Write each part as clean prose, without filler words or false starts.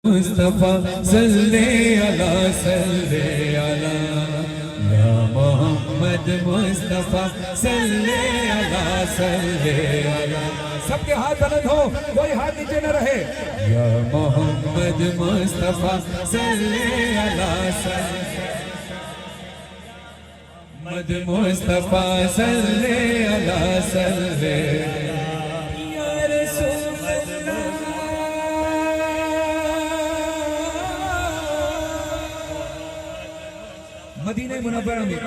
مصطفیٰ صلی علی یا محمد مصطفیٰ صلی علی سب کے ہاتھ بلند ہو، کوئی ہاتھ نیچے نہ رہے. یا محمد مصطفیٰ صلی علی محمد مصطفیٰ صلی علی مدینہ منورہ میں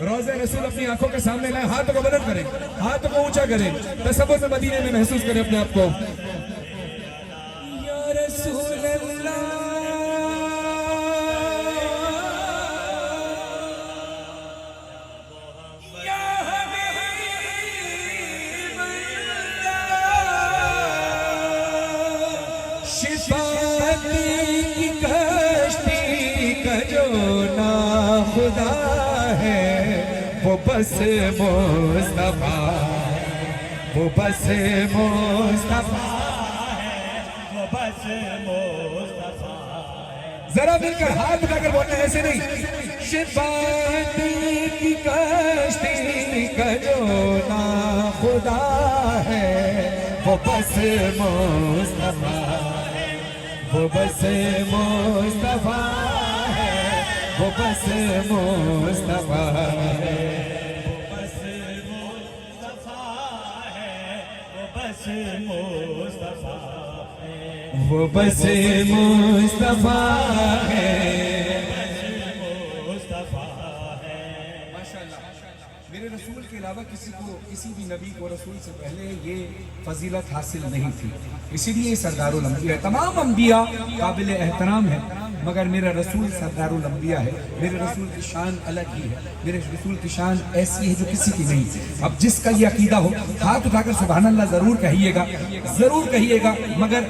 روضہ رسول اپنی آنکھوں کے سامنے لائے، ہاتھوں کو بلند کریں، ہاتھوں کو اونچا کریں، تصور میں مدینہ میں محسوس کریں اپنے آپ کو. یا رسول اللہ یا حبیب اللہ شفاعت کی کشتی کا جو خدا ہے وہ بس مصطفیٰ، وہ بس مصطفیٰ ہے، وہ بس مصطفیٰ ہے. ذرا مل کر ہاتھ اٹھا کر بولنا ایسے نہیں. شفاعت کی کشتی کا جو نا خدا ہے وہ بس مصطفیٰ ہے، وہ بس مصطفیٰ وہ بس مصطفیٰ ہے، وہ بس مصطفیٰ ہے، وہ بس مصطفیٰ ہے، وہ بس مصطفیٰ ہے، مصطفیٰ ہے. ماشاءاللہ میرے رسول کے علاوہ کسی بھی نبی کو رسول سے پہلے یہ فضیلت حاصل نہیں تھی، اسی لیے سردار الانبیاء ہے. تمام انبیاء قابل احترام ہیں مگر میرا رسول سردار الانبیاء ہے. میرے رسول کی شان الگ ہی ہے، میرے رسول کی شان ایسی ہے جو کسی کی نہیں. اب جس کا یہ عقیدہ ہو ہاتھ اٹھا کر سبحان اللہ ضرور کہیے گا، ضرور کہیے گا. مگر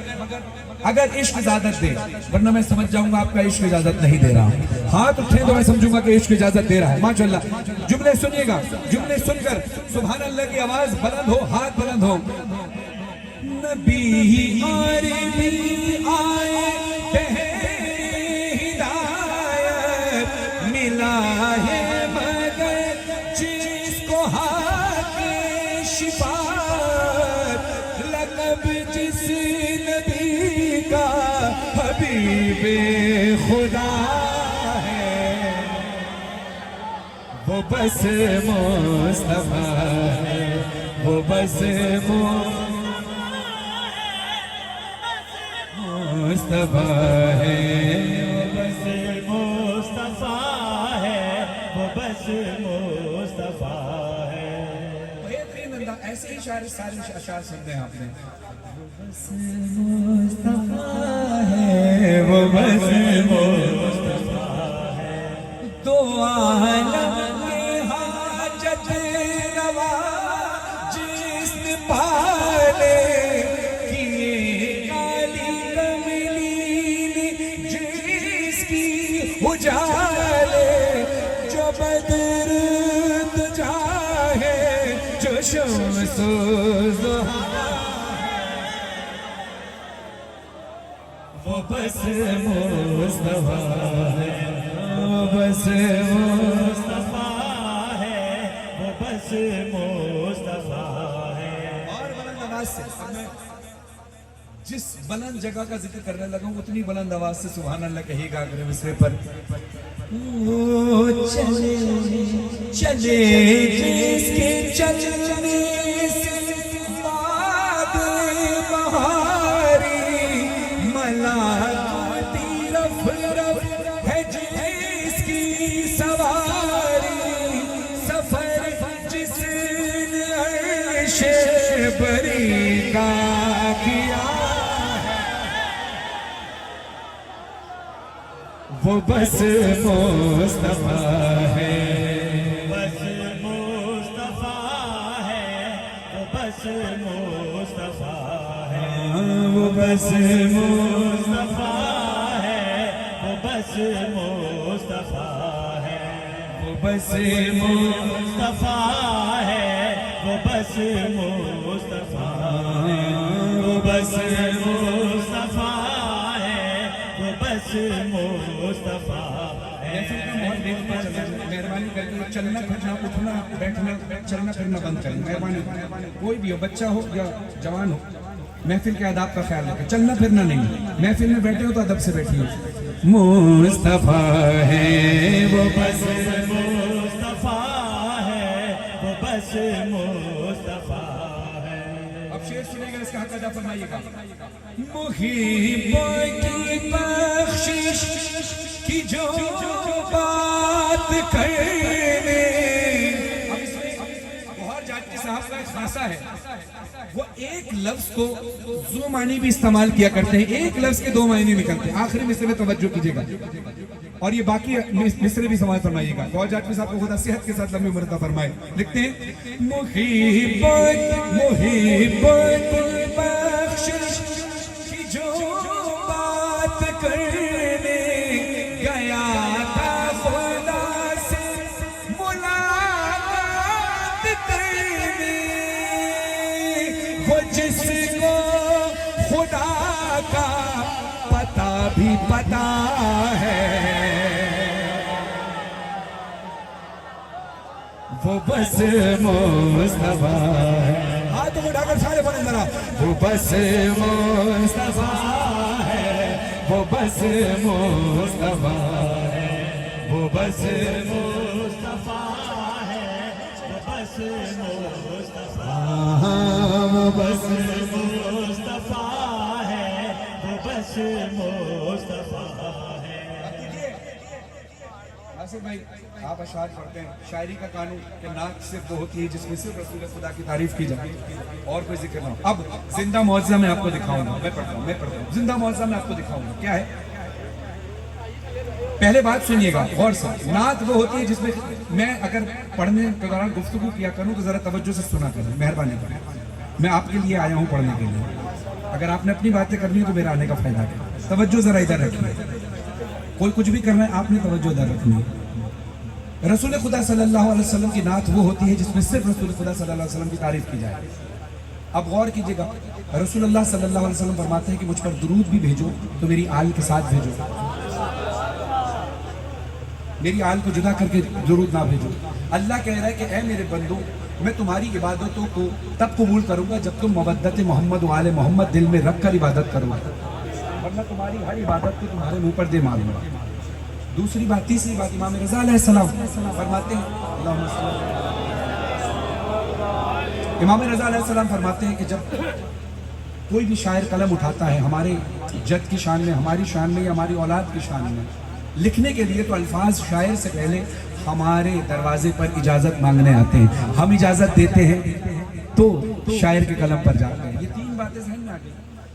اگر عشق اجازت دے، ورنہ میں سمجھ جاؤں گا آپ کا عشق اجازت نہیں دے رہا. ہاتھ اٹھیں تو میں سمجھوں گا کہ عشق اجازت دے رہا ہے. ماشاءاللہ جملے سنیے گا، جملے سن کر سبحان اللہ کی آواز بلند ہو، ہاتھ بلند ہو. نبی عربی آئے ملا ہے مگر جس کو حق شفاعت، لقب جس نبی کا حبیب خدا ہے وہ بس مصطفیٰ ہے، وہ بس مصطفیٰ ہے، مصطفیٰ ہے. بہترین انداز ایسے ہی سارے اشعار سنتے ہیں آپ نے. بس مصطفیٰ ہے، وہ بس مصطفیٰ ہے. دو عالم کے حاجت روا جس نے پالے کیے کالی کملی جس کی اجالے، جو بدر شمس و ضحیٰ وہ بس مصطفیٰ ہے، وہ بس مصطفیٰ ہے، وہ بس مصطفیٰ ہے. اور بلند آواز سے جس بلند جگہ کا ذکر کرنے لگا ہوں اتنی بلند آواز سے سبحان اللہ کہیے گا اگلے مصرے پر. چلے چلے جس کے چلنے سے باد بہاری، ملاقاتی رف رف ہے جس کی سواری، سفر جس نے عرش بری کا کیا وہ بس مصطفیٰ ہے، بس مصطفیٰ ہے، وہ بس مصطفیٰ ہے، وہ بس مصطفیٰ ہے، وہ بس مصطفیٰ ہے، وہ بس مصطفیٰ ہے، وہ بس مصطفیٰ ہے، وہ بس مصطفیٰ ہے، چلنا پھرنا اٹھنا بیٹھنا چلنا پھرنا بند کریں مہربانی. کوئی بھی ہو, بچہ ہو یا جوان ہو, محفل کے آداب کا خیال رکھیں. چلنا پھرنا نہیں, محفل میں بیٹھے ہو تو ادب سے بیٹھیے. مصطفیٰ ہے وہ بس مصطفیٰ ہے وہ بس مصطفیٰ ہے. اب شعر سنیں گے, اس کا حق ادا فرمائیے گا. محبوں کی بخشش کی جو بات کرنے, اب اس میں گوہر جاٹ کے صاحب کا ایک خاصہ ہے, وہ ایک لفظ کو دو معنی بھی استعمال کیا کرتے ہیں. ایک لفظ کے دو معنی نکلتے ہیں. آخری مصرے میں توجہ کیجئے گا اور یہ باقی مصرے بھی سماعت فرمائیے گا. گوہر جاٹ صاحب کو خدا صحت کے ساتھ لمبی عمر عطا فرمائے. لکھتے ہیں محبت بخشش کی جو بات کرنے گیا تھا خدا سے ملاقات کرنے, وہ جس کو خدا کا پتہ بھی پتہ ہے, وہ بس مصطفیٰ ہے. ہاتھ اٹھا کر سارے پڑھیں ذرا. وہ بس مصطفیٰ ہے, وہ بس مصطفیٰ ہے, وہ بس مصطفیٰ ہے وہ بس مصطفیٰ, وہ بس مصطفیٰ ہے وہ بس مصطفیٰ ہے. ناصر بھائی آپ اشعار پڑھتے ہیں. شاعری کا قانون کہ نعت صرف وہ ہوتی ہے جس میں صرف رسول خدا کی تعریف کی جائے اور کوئی ذکر نہ ہو. اب زندہ معجزہ میں آپ کو دکھاؤں گا. میں پڑھتا ہوں زندہ معجزہ میں آپ کو دکھاؤں گا. کیا ہے, پہلے بات سنیے گا غور سے. نعت وہ ہوتی ہے جس میں اگر پڑھنے کے دوران گفتگو کیا کروں تو ذرا توجہ سے سنا کریں, مہربانی کریں. میں آپ کے لیے آیا ہوں پڑھنے کے لیے. اگر آپ نے اپنی باتیں کرنی ہے تو میرا آنے کا فائدہ ہے. توجہ ذرا ادھر رکھیے. کوئی کچھ بھی کرنا ہے آپ نے توجہ ادھر رکھنی ہے. رسول خدا صلی اللہ علیہ وسلم کی نعت وہ ہوتی ہے جس میں صرف رسول خدا صلی اللہ علیہ وسلم کی تعریف کی جائے. اب غور کیجئے گا, رسول اللہ صلی اللہ علیہ وسلم فرماتے ہیں کہ مجھ پر درود بھی بھیجو تو میری آل کے ساتھ بھیجو, میری آل کو جدا کر کے درود نہ بھیجو. اللہ کہہ رہا ہے کہ اے میرے بندو, میں تمہاری عبادتوں کو تب قبول کروں گا جب تم مودت محمد و آل محمد دل میں رکھ کر عبادت کرو, ورنہ تمہاری ہر عبادت کو تمہارے منہ پر دے ماروں گا. دوسری بات, تیسری بات, امام رضا علیہ السلام فرماتے ہیں, امام رضا علیہ السلام فرماتے ہیں کہ جب کوئی بھی شاعر قلم اٹھاتا ہے ہمارے جد کی شان میں, ہماری شان میں یا ہماری اولاد کی شان میں لکھنے کے لیے, تو الفاظ شاعر سے پہلے ہمارے دروازے پر اجازت مانگنے آتے ہیں. ہم اجازت دیتے ہیں تو شاعر کے قلم پر جاتے ہیں. یہ تین باتیں ذہن میں آ گئی.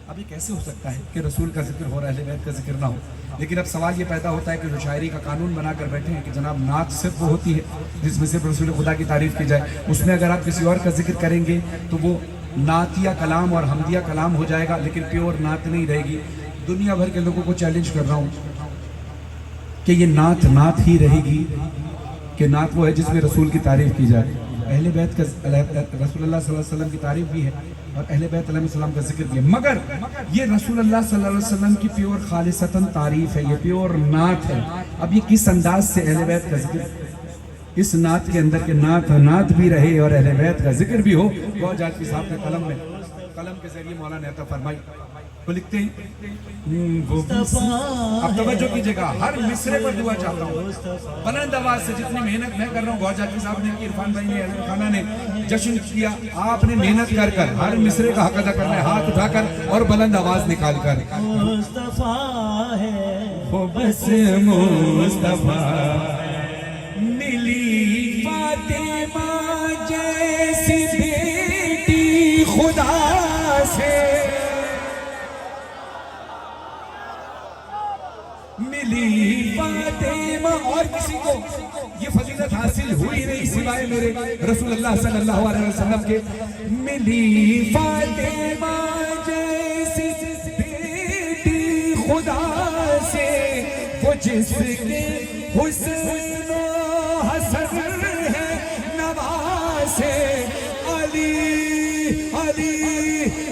اب یہ کیسے ہو سکتا ہے کہ رسول کا ذکر ہو رہا ہے, اہل بیت کا ذکر نہ ہو؟ لیکن اب سوال یہ پیدا ہوتا ہے کہ جو شاعری کا قانون بنا کر بیٹھے ہیں کہ جناب نعت صرف وہ ہوتی ہے جس میں صرف رسول خدا کی تعریف کی جائے, اس میں اگر آپ کسی اور کا ذکر کریں گے تو وہ نعتیہ کلام اور حمدیہ کلام ہو جائے گا, لیکن پیور نعت نہیں رہے گی. دنیا بھر کے لوگوں کو چیلنج کر رہا ہوں کہ یہ نعت ہی رہے گی کہ نعت وہ ہے جس میں رسول کی تعریف کی جائے. اہل بیت کا رسول اللہ صلی اللہ علیہ وسلم کی تعریف بھی ہے اور اہل بیت علیہ السلام کا ذکر بھی ہے, مگر یہ رسول اللہ صلی اللہ علیہ وسلم کی پیور خالصتاً تعریف ہے, یہ پیور نعت ہے. اب یہ کس انداز سے اہل بیت کا ذکر, اس نعت کے اندر کے نعت بھی رہے اور اہل بیت کا ذکر بھی ہو. گوہر جاٹی صاحب نے قلم کے ذریعے مولانا عطا فرمائی. وہ لکھتے ہیں, اب توجہ کیجئے گا, ہر مصرے پر دعا چاہتا ہوں بلند آواز سے. جتنی محنت میں کر رہا ہوں, گوہر جاٹی صاحب نے کی, عرفان بھائی نے, علی خانہ نے جشن کیا, آپ نے محنت کر کر ہر مصرے کا حق ادا کرنا ہے, ہاتھ اٹھا کر اور بلند آواز نکال کر. مصطفیٰ ہے وہ بس مصطفیٰ, ملی فاطمہ جیسی بیٹی خدا سے, ملی فاطمہ, اور کسی کو یہ فضیلت حاصل ہوئی نہیں سوائے میرے رسول اللہ صلی اللہ علیہ وسلم کے. ملی فاطمہ جیسی بیٹی خدا سے, وہ جس کے حسن و حسن ہے نواسے, علی علی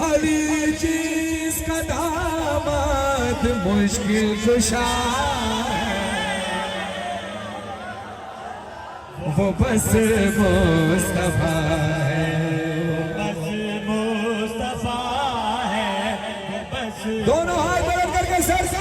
علی جس کا داماد مشکل کشا ہے, وہ بس مصطفیٰ ہے، بس مصطفیٰ ہے، بس دونوں ہاتھ بلند کر کے سر سے